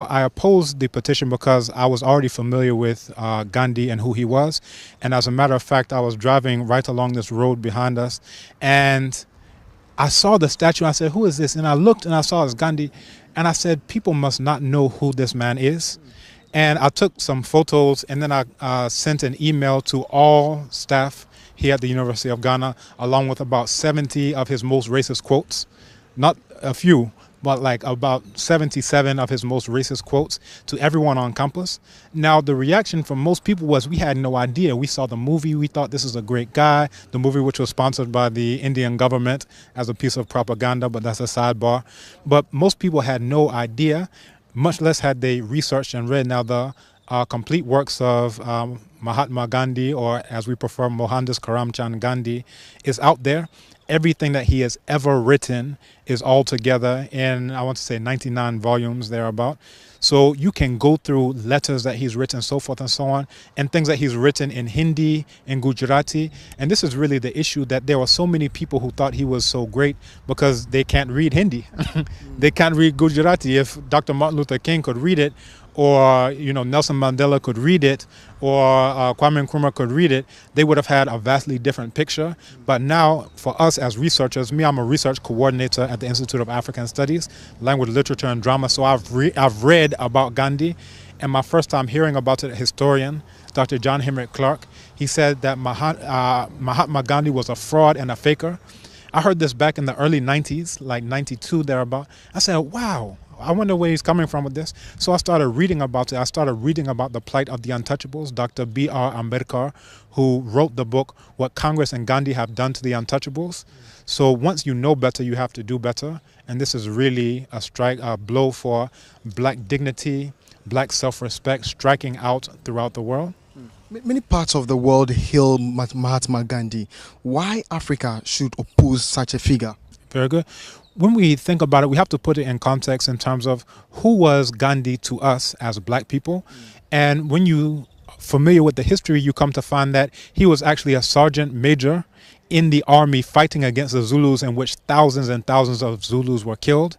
I opposed the petition because I was already familiar with Gandhi and who he was. And as a matter of fact, I was driving right along this road behind us and I saw the statue. I said, "Who is this?" And I looked and I saw it's Gandhi. And I said, "People must not know who this man is." And I took some photos and then I sent an email to all staff here at the University of Ghana, along with about 70 of his most racist quotes. Not a few, but like about 77 of his most racist quotes to everyone on campus. Now, the reaction from most people was we had no idea. We saw the movie, we thought this is a great guy. The movie, which was sponsored by the Indian government as a piece of propaganda, but that's a sidebar. But most people had no idea, much less had they researched and read. Now, the complete works of Mahatma Gandhi, or as we prefer, Mohandas Karamchand Gandhi, is out there. Everything that he has ever written is all together in, I want to say, 99 volumes thereabout. So you can go through letters that he's written, so forth and so on, and things that he's written in Hindi, in Gujarati. And this is really the issue, that there were so many people who thought he was so great because they can't read Hindi. They can't read Gujarati. If Dr. Martin Luther King could read it, or Nelson Mandela could read it, or Kwame Nkrumah could read it, they would have had a vastly different picture. But now, for us as researchers, I'm a research coordinator at the Institute of African Studies, Language, Literature, and Drama. So I've read about Gandhi, and my first time hearing about it, a historian, Dr. John Henrik Clark, he said that Mahatma Gandhi was a fraud and a faker. I heard this back in the early 90s, like 92 thereabout. I said, wow, I wonder where he's coming from with this. So I started reading about it. I started reading about the plight of the untouchables. Dr. B.R. Ambedkar, who wrote the book, What Congress and Gandhi Have Done to the Untouchables. So once you know better, you have to do better. And this is really a blow for black dignity, black self-respect, striking out throughout the world. Many parts of the world hail Mahatma Gandhi. Why Africa should oppose such a figure? Very good. When we think about it, we have to put it in context in terms of who was Gandhi to us as black people. And when you are familiar with the history, you come to find that he was actually a sergeant major in the army fighting against the Zulus, in which thousands and thousands of Zulus were killed.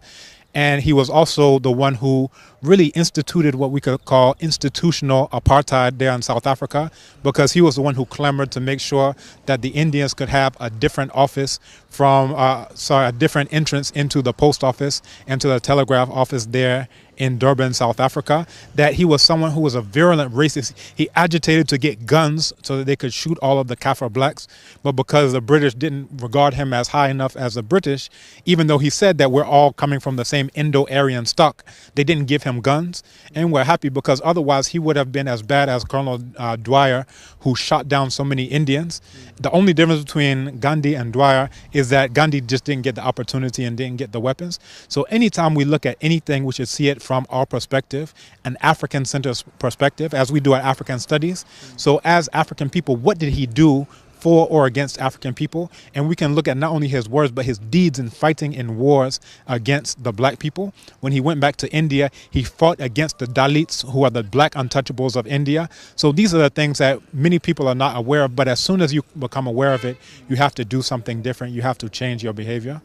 And he was also the one who really instituted what we could call institutional apartheid there in South Africa, because he was the one who clamored to make sure that the Indians could have a different office a different entrance into the post office and to the telegraph office there in Durban, South Africa. That he was someone who was a virulent racist. He agitated to get guns so that they could shoot all of the Kaffir blacks, but because the British didn't regard him as high enough as the British, even though he said that we're all coming from the same Indo-Aryan stock, they didn't give him guns. And we're happy, because otherwise he would have been as bad as Colonel Dwyer, who shot down so many Indians. The only difference between Gandhi and Dwyer is that Gandhi just didn't get the opportunity and didn't get the weapons. So anytime we look at anything, we should see it from our perspective, an African-centered perspective, as we do at African Studies. So as African people, what did he do for or against African people? And we can look at not only his words, but his deeds in fighting in wars against the black people. When he went back to India, he fought against the Dalits, who are the black untouchables of India. So these are the things that many people are not aware of, but as soon as you become aware of it, you have to do something different. You have to change your behavior.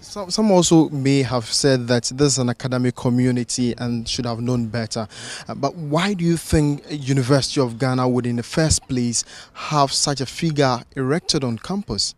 Some also may have said that this is an academic community and should have known better. But why do you think University of Ghana would in the first place have such a figure erected on campus?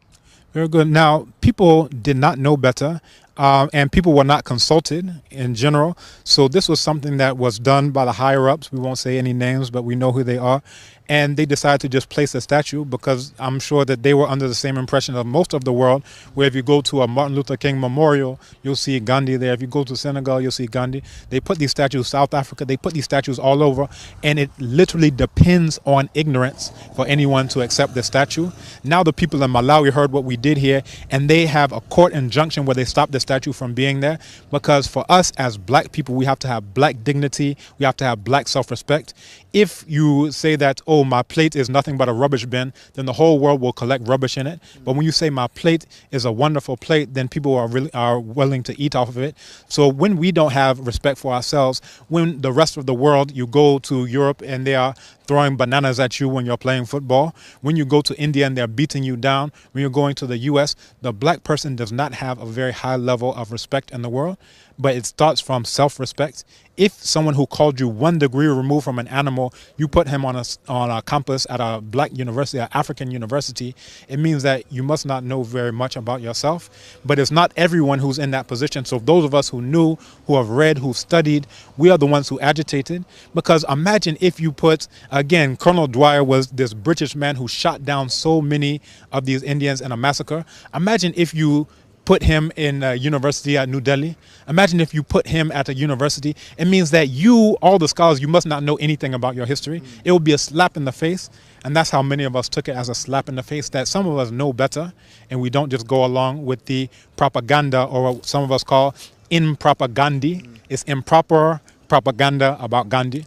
Very good. Now, people did not know better, and people were not consulted in general. So this was something that was done by the higher-ups. We won't say any names, but we know who they are. And they decided to just place a statue, because I'm sure that they were under the same impression of most of the world, where if you go to a Martin Luther King memorial, you'll see Gandhi there. If you go to Senegal, you'll see Gandhi. They put these statues, South Africa, they put these statues all over, and it literally depends on ignorance for anyone to accept the statue. Now the people in Malawi heard what we did here, and they have a court injunction where they stopped the statue from being there, because for us as black people, we have to have black dignity, we have to have black self-respect. If you say that, oh, my plate is nothing but a rubbish bin, then the whole world will collect rubbish in it. But when you say my plate is a wonderful plate, then people are willing to eat off of it. So when we don't have respect for ourselves, when the rest of the world, you go to Europe and they are throwing bananas at you when you're playing football, when you go to India and they're beating you down, when you're going to the US, the black person does not have a very high level of respect in the world. but it starts from self-respect. If someone who called you 1 degree removed from an animal, you put him on a campus at a black university, an African university, it means that you must not know very much about yourself. But it's not everyone who's in that position. So those of us who knew, who have read, who studied, we are the ones who agitated. Because imagine if you put, again, Colonel Dwyer was this British man who shot down so many of these Indians in a massacre. Imagine if you put him in a university at New Delhi. Imagine if you put him at a university. It means that you, all the scholars, you must not know anything about your history. It will be a slap in the face. And that's how many of us took it, as a slap in the face, that some of us know better and we don't just go along with the propaganda, or what some of us call impropaganda. It's improper propaganda about Gandhi.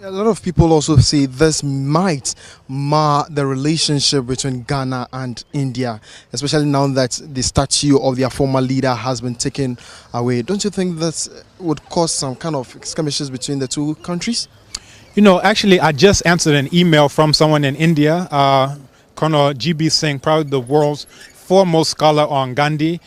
A lot of people also say this might mar the relationship between Ghana and India, especially now that the statue of their former leader has been taken away. Don't you think that would cause some kind of skirmishes between the two countries? You know, actually, I just answered an email from someone in India, Colonel GB Singh, probably the world's foremost scholar on Gandhi.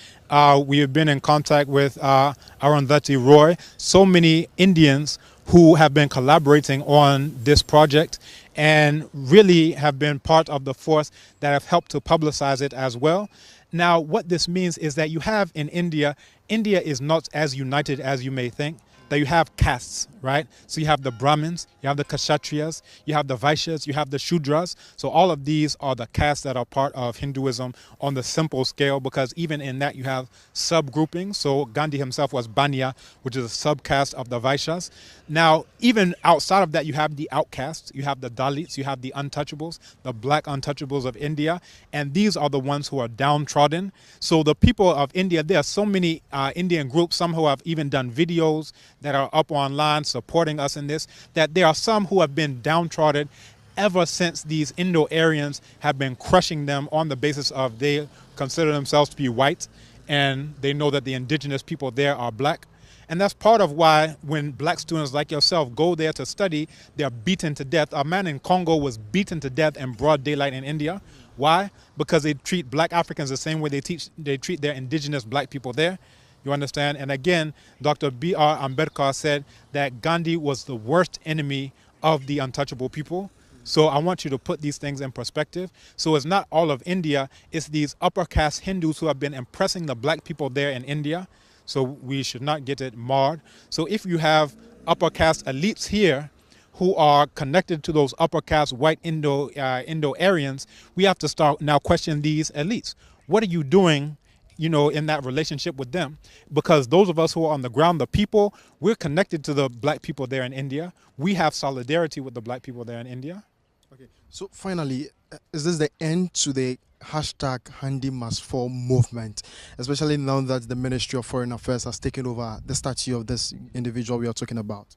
We have been in contact with Arundhati Roy, so many Indians who have been collaborating on this project and really have been part of the force that have helped to publicize it as well. Now, what this means is that you have in India, India is not as united as you may think. That you have castes, right? So you have the Brahmins, you have the Kshatriyas, you have the Vaishyas, you have the Shudras. So all of these are the castes that are part of Hinduism on the simple scale, because even in that you have subgroupings. So Gandhi himself was Banya, which is a subcaste of the Vaishyas. Now, even outside of that, you have the outcasts, you have the Dalits, you have the untouchables, the black untouchables of India, and these are the ones who are downtrodden. So the people of India, there are so many Indian groups, some who have even done videos that are up online supporting us in this, that there are some who have been downtrodden ever since these Indo-Aryans have been crushing them on the basis of they consider themselves to be white, and they know that the indigenous people there are black. And that's part of why when black students like yourself go there to study, they're beaten to death. A man in Congo was beaten to death in broad daylight in India. Why? Because they treat black Africans the same way they treat their indigenous black people there. You understand? And again, Dr. B.R. Ambedkar said that Gandhi was the worst enemy of the untouchable people. So I want you to put these things in perspective. So it's not all of India, it's these upper caste Hindus who have been impressing the black people there in India. So we should not get it marred. So if you have upper caste elites here who are connected to those upper caste white Indo-Aryans, we have to start now questioning these elites. What are you doing, you know, in that relationship with them? Because those of us who are on the ground, the people, we're connected to the black people there in India. We have solidarity with the black people there in India. Okay. So finally, is this the end to the hashtag Gandhi Must Fall movement, especially now that the Ministry of Foreign Affairs has taken over the statue of this individual we are talking about?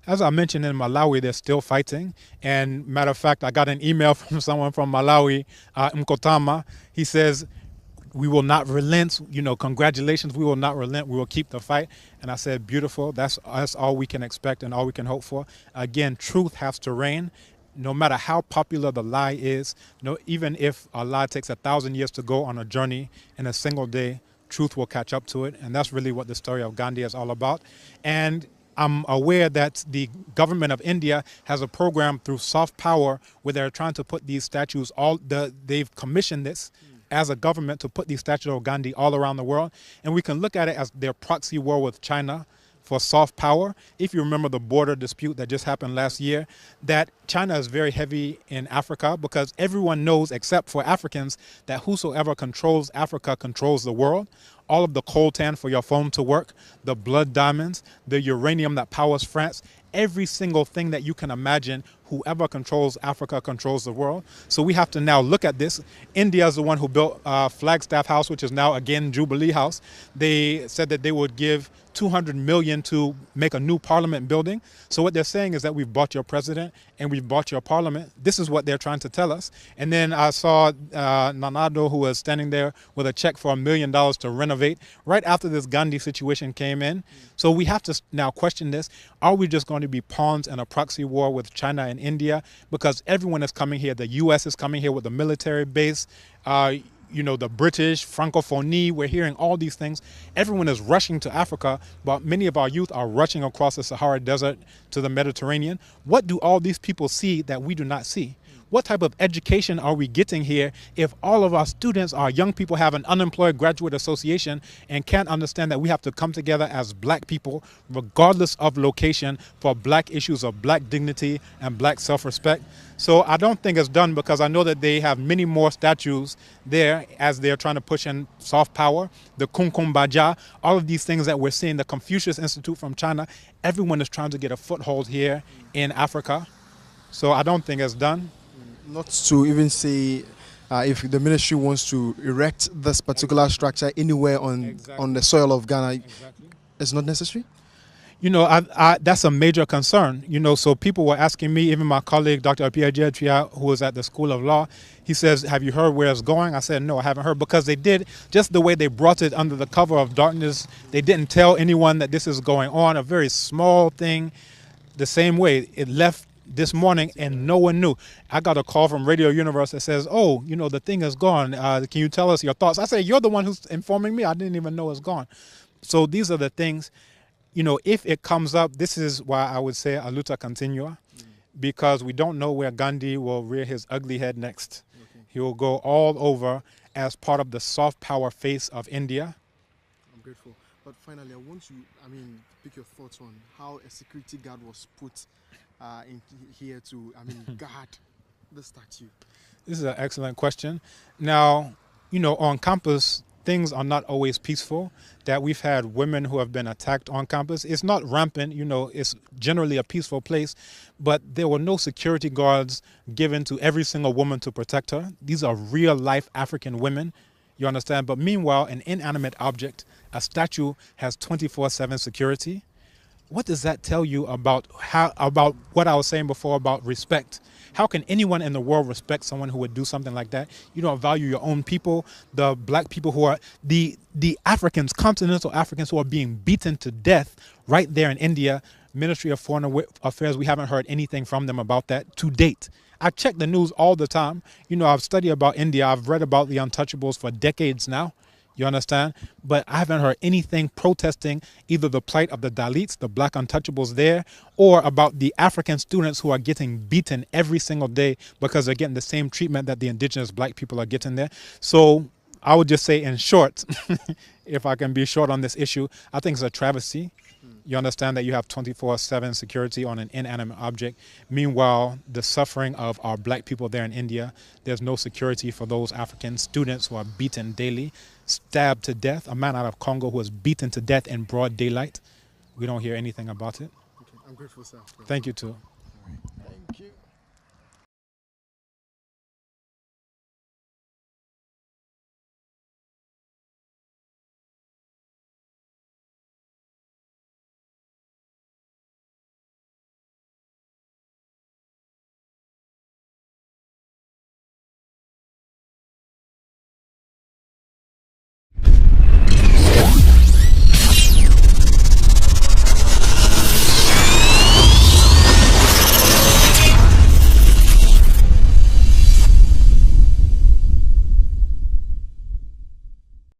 As I mentioned, in Malawi, they're still fighting. And matter of fact, I got an email from someone from Malawi, Mkotama. He says, we will not relent, you know, congratulations, we will not relent, we will keep the fight. And I said, beautiful, that's all we can expect and all we can hope for. Again, truth has to reign. No matter how popular the lie is, even if a lie takes 1,000 years to go on a journey, in a single day, truth will catch up to it. And that's really what the story of Gandhi is all about. And I'm aware that the government of India has a program through soft power where they're trying to put these statues, they've commissioned this as a government to put these statues of Gandhi all around the world. And we can look at it as their proxy war with China for soft power. If you remember the border dispute that just happened last year, that China is very heavy in Africa, because everyone knows, except for Africans, that whosoever controls Africa controls the world. All of the coltan for your phone to work, the blood diamonds, the uranium that powers France, every single thing that you can imagine, whoever controls Africa controls the world. So we have to now look at this. India is the one who built Flagstaff House, which is now again Jubilee House. They said that they would give $200 million to make a new parliament building. So what they're saying is that we've bought your president and we've bought your parliament. This is what they're trying to tell us. And then I saw Nanado, who was standing there with a check for $1 million to renovate right after this Gandhi situation came in. So we have to now question this. Are we just going to be pawns in a proxy war with China and India? Because everyone is coming here. The U.S. is coming here with a military base. the British, Francophonie, we're hearing all these things. Everyone is rushing to Africa, but many of our youth are rushing across the Sahara Desert to the Mediterranean. What do all these people see that we do not see? What type of education are we getting here if all of our students, our young people, have an unemployed graduate association and can't understand that we have to come together as black people, regardless of location, for black issues of black dignity and black self-respect? So I don't think it's done, because I know that they have many more statues there as they're trying to push in soft power, the Kumkum Baja, all of these things that we're seeing, the Confucius Institute from China. Everyone is trying to get a foothold here in Africa. So I don't think it's done. Not to even say if the ministry wants to erect this particular structure anywhere on the soil of Ghana, it's not necessary? That's a major concern. So people were asking me, even my colleague, Dr. Apia, who was at the School of Law, he says, have you heard where it's going? I said, no, I haven't heard, because they did, just the way they brought it under the cover of darkness, they didn't tell anyone that this is going on, a very small thing. The same way it left this morning and no one knew. I got a call from Radio Universe that says, oh, the thing is gone. Can you tell us your thoughts? I said, you're the one who's informing me. I didn't even know it's gone. So these are the things, if it comes up, this is why I would say a luta continua, because we don't know where Gandhi will rear his ugly head next. Okay. He will go all over as part of the soft power face of India. I'm grateful. But finally, I want you, pick your thoughts on how a security guard was put in here to, guard the statue. This is an excellent question. Now, on campus, things are not always peaceful. That we've had women who have been attacked on campus. It's not rampant, it's generally a peaceful place, but there were no security guards given to every single woman to protect her. These are real life African women, you understand? But meanwhile, an inanimate object, a statue, has 24/7 security. What does that tell you about what I was saying before about respect? How can anyone in the world respect someone who would do something like that? You don't value your own people, the black people who are the Africans, continental Africans, who are being beaten to death right there in India. Ministry of Foreign Affairs, we haven't heard anything from them about that to date. I check the news all the time. I've studied about India. I've read about the untouchables for decades now. You understand? But I haven't heard anything protesting either the plight of the Dalits, the black untouchables there, or about the African students who are getting beaten every single day because they're getting the same treatment that the indigenous black people are getting there. So I would just say, in short, if I can be short on this issue, I think it's a travesty. You understand that you have 24/7 security on an inanimate object. Meanwhile, the suffering of our black people there in India, there's no security for those African students who are beaten daily, stabbed to death. A man out of Congo who was beaten to death in broad daylight. We don't hear anything about it. Okay, I'm grateful, sir. Thank you, too. All right. Thank you.